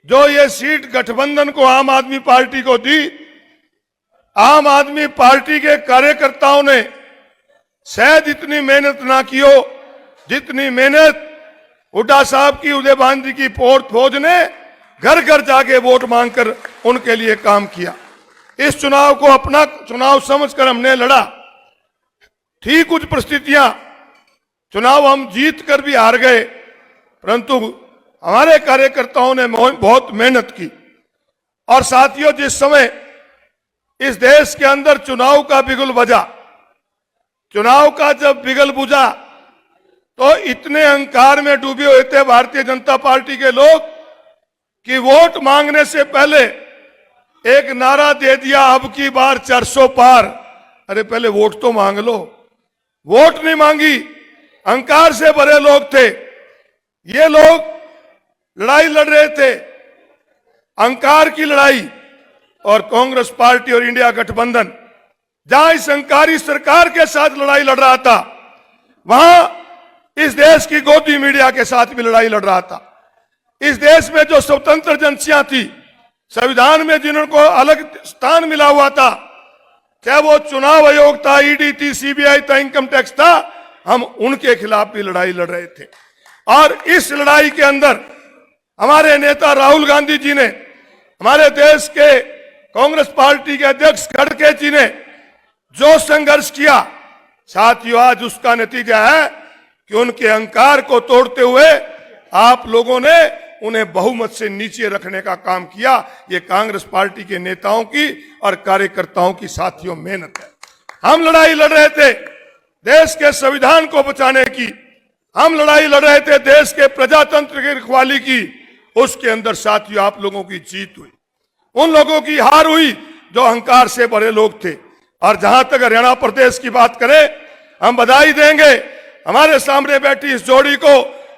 जो ये सीट गठबंधन को आम आदमी पार्टी को दी, आम आदमी पार्टी के कार्यकर्ताओं ने शायद इतनी मेहनत ना की हो जितनी मेहनत हुड्डा साहब की, उदय भान जी की फौज ने घर घर जाके वोट मांगकर उनके लिए काम किया। इस चुनाव को अपना चुनाव समझकर हमने लड़ा। थी कुछ परिस्थितियां, चुनाव हम जीत कर भी हार गए, परंतु हमारे कार्यकर्ताओं ने बहुत मेहनत की। और साथियों, जिस समय इस देश के अंदर चुनाव का बिगुल बजा, चुनाव का जब बिगल बुझा तो इतने अहंकार में डूबे हुए थे भारतीय जनता पार्टी के लोग कि वोट मांगने से पहले एक नारा दे दिया, अब की बार 400 पार। अरे पहले वोट तो मांग लो। वोट नहीं मांगी, अहंकार से भरे लोग थे। ये लोग लड़ाई लड़ रहे थे, अहंकार की लड़ाई। और कांग्रेस पार्टी और इंडिया गठबंधन जहां इस अहंकारी सरकार के साथ लड़ाई लड़ रहा था, वहां इस देश की गोदी मीडिया के साथ भी लड़ाई लड़ रहा था। इस देश में जो स्वतंत्र एजेंसियां थी, संविधान में जिनको अलग स्थान मिला हुआ था, चाहे वो चुनाव आयोग था, ईडी थी, सीबीआई था, इनकम टैक्स था, हम उनके खिलाफ भी लड़ाई लड़ रहे थे। और इस लड़ाई के अंदर हमारे नेता राहुल गांधी जी ने, हमारे देश के कांग्रेस पार्टी के अध्यक्ष खड़गे जी ने जो संघर्ष किया, साथियों आज उसका नतीजा है कि उनके अहंकार को तोड़ते हुए आप लोगों ने उन्हें बहुमत से नीचे रखने का काम किया। ये कांग्रेस पार्टी के नेताओं की और कार्यकर्ताओं की साथियों मेहनत है। हम लड़ाई लड़ रहे थे देश के संविधान को बचाने की, हम लड़ाई लड़ रहे थे देश के प्रजातंत्र की रखवाली की। उसके अंदर साथियों आप लोगों की जीत हुई, उन लोगों की हार हुई जो अहंकार से भरे लोग थे। और जहां तक हरियाणा प्रदेश की बात करें, हम बधाई देंगे हमारे सामने बैठी इस जोड़ी को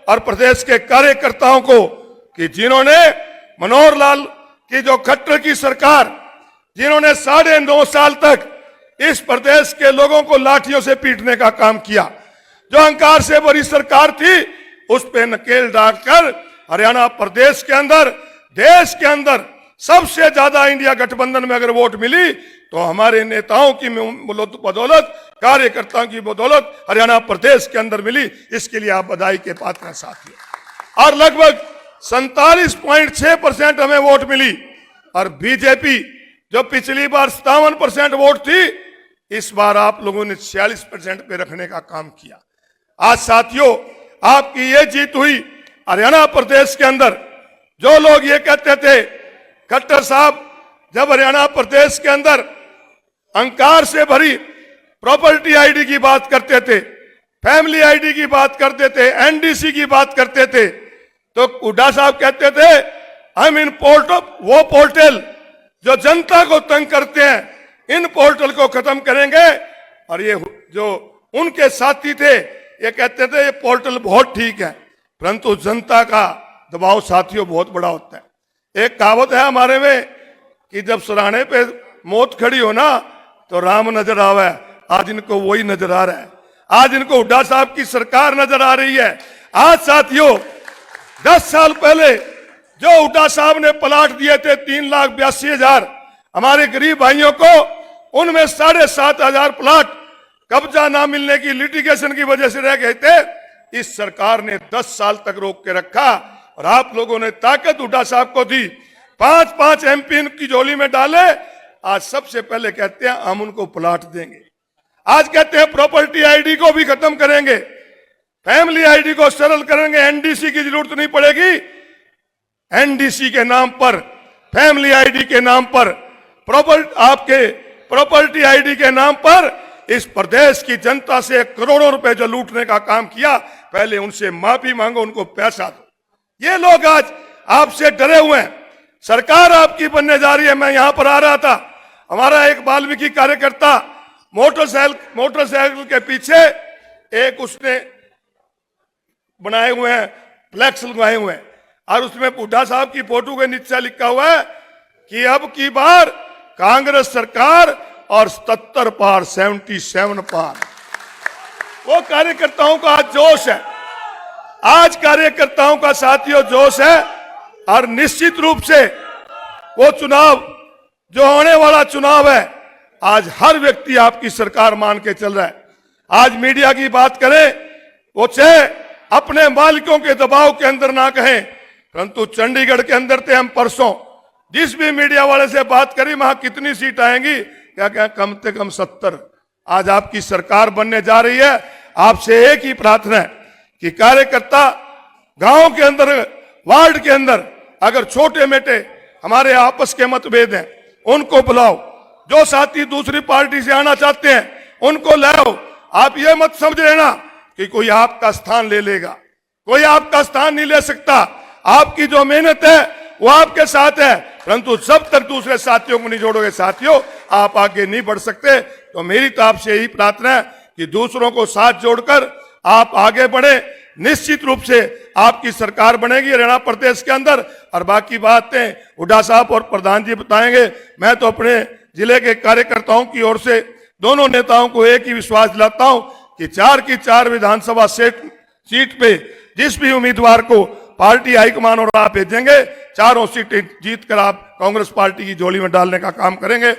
और प्रदेश के कार्यकर्ताओं को कि जिन्होंने मनोहर लाल की जो खट्टर की सरकार, जिन्होंने 9.5 साल तक इस प्रदेश के लोगों को लाठियों से पीटने का काम किया, जो अहंकार से भरी सरकार थी, उस पे नकेल डालकर हरियाणा प्रदेश के अंदर, देश के अंदर सबसे ज्यादा इंडिया गठबंधन में अगर वोट मिली तो हमारे नेताओं की बदौलत, कार्यकर्ताओं की बदौलत हरियाणा प्रदेश के अंदर मिली। इसके लिए आप बधाई के पात्र हैं साथियों। और लगभग 47.6% हमें वोट मिली। और बीजेपी जो पिछली बार 57% वोट थी, इस बार आप लोगों ने 46% पे रखने का काम किया। आज साथियों आपकी ये जीत हुई। हरियाणा प्रदेश के अंदर जो लोग ये कहते थे, खट्टर साहब जब हरियाणा प्रदेश के अंदर अहंकार से भरी प्रॉपर्टी आईडी की बात करते थे, फैमिली आईडी की बात करते थे, एनडीसी की बात करते थे, तो हुड्डा साहब कहते थे हम इन वो पोर्टल जो जनता को तंग करते हैं, इन पोर्टल को खत्म करेंगे। और ये जो उनके साथी थे ये कहते थे ये पोर्टल बहुत ठीक है, परंतु जनता का दबाव साथियों बहुत बड़ा होता है। एक कहावत है हमारे में कि जब सराहने पे मौत खड़ी हो ना तो राम नजर आवे। आज इनको वही नजर आ रहा है। आज इनको हुड्डा साहब की सरकार नजर आ रही है। आज साथियों 10 साल पहले जो हुड्डा साहब ने प्लाट दिए थे 3,82,000 हमारे गरीब भाइयों को, उनमें 7,500 प्लाट कब्जा ना मिलने की लिटिगेशन की वजह से रह गए थे। इस सरकार ने 10 साल तक रोक के रखा और आप लोगों ने ताकत हुड्डा साहब को दी। 5-5 एमपी की झोली में डाले। आज सबसे पहले कहते हैं हम उनको प्लाट देंगे। आज कहते हैं प्रॉपर्टी आईडी को भी खत्म करेंगे, फैमिली आईडी को सरल करेंगे, एनडीसी की जरूरत नहीं पड़ेगी। एनडीसी के नाम पर, फैमिली आईडी के नाम पर, आपके प्रॉपर्टी आईडी के नाम पर इस प्रदेश की जनता से करोड़ों रुपए जो लूटने का काम किया, पहले उनसे माफी मांगो, उनको पैसा दो। ये लोग आज आपसे डरे हुए हैं। सरकार आपकी बनने जा रही है। मैं यहां पर आ रहा था, हमारा एक वाल्मीकि कार्यकर्ता मोटरसाइकिल के पीछे एक उसने बनाए हुए हैं, फ्लैक्स लगाए हुए हैं, और उसमें हुड्डा साहब की फोटो के नीचे लिखा हुआ है कि अब की बार कांग्रेस सरकार और 77 पार, 77 पार। वो कार्यकर्ताओं का आज जोश है, आज कार्यकर्ताओं का साथियों जोश है। और निश्चित रूप से वो चुनाव जो होने वाला चुनाव है, आज हर व्यक्ति आपकी सरकार मान के चल रहा है। आज मीडिया की बात करें, वो चाहे अपने मालिकों के दबाव के अंदर ना कहें, परंतु चंडीगढ़ के अंदर थे हम परसों, जिस भी मीडिया वाले से बात करी वहां कितनी सीट आएंगी, क्या क्या कम से कम 70। आज आपकी सरकार बनने जा रही है। आपसे एक ही प्रार्थना है कि कार्यकर्ता गांव के अंदर, वार्ड के अंदर अगर छोटे मोटे हमारे आपस के मतभेद हैं, उनको बुलाओ। जो साथी दूसरी पार्टी से आना चाहते हैं उनको लाओ। आप ये मत समझ लेना कि कोई आपका स्थान ले लेगा, कोई आपका स्थान नहीं ले सकता। आपकी जो मेहनत है वो आपके साथ है, परंतु जब तक दूसरे साथियों को नहीं जोड़ोगे साथियों, आप आगे नहीं बढ़ सकते। तो मेरी तो आपसे यही प्रार्थना है कि दूसरों को साथ जोड़कर आप आगे बढ़े। निश्चित रूप से आपकी सरकार बनेगी हरियाणा प्रदेश के अंदर, और बाकी बातें हुड्डा साहब और प्रधान जी बताएंगे। मैं तो अपने जिले के कार्यकर्ताओं की ओर से दोनों नेताओं को एक ही विश्वास दिलाता हूं कि 4 की 4 विधानसभा सीट पे जिस भी उम्मीदवार को पार्टी हाईकमान और आप भेजेंगे, चारों सीटें जीतकर आप कांग्रेस पार्टी की झोली में डालने का काम करेंगे।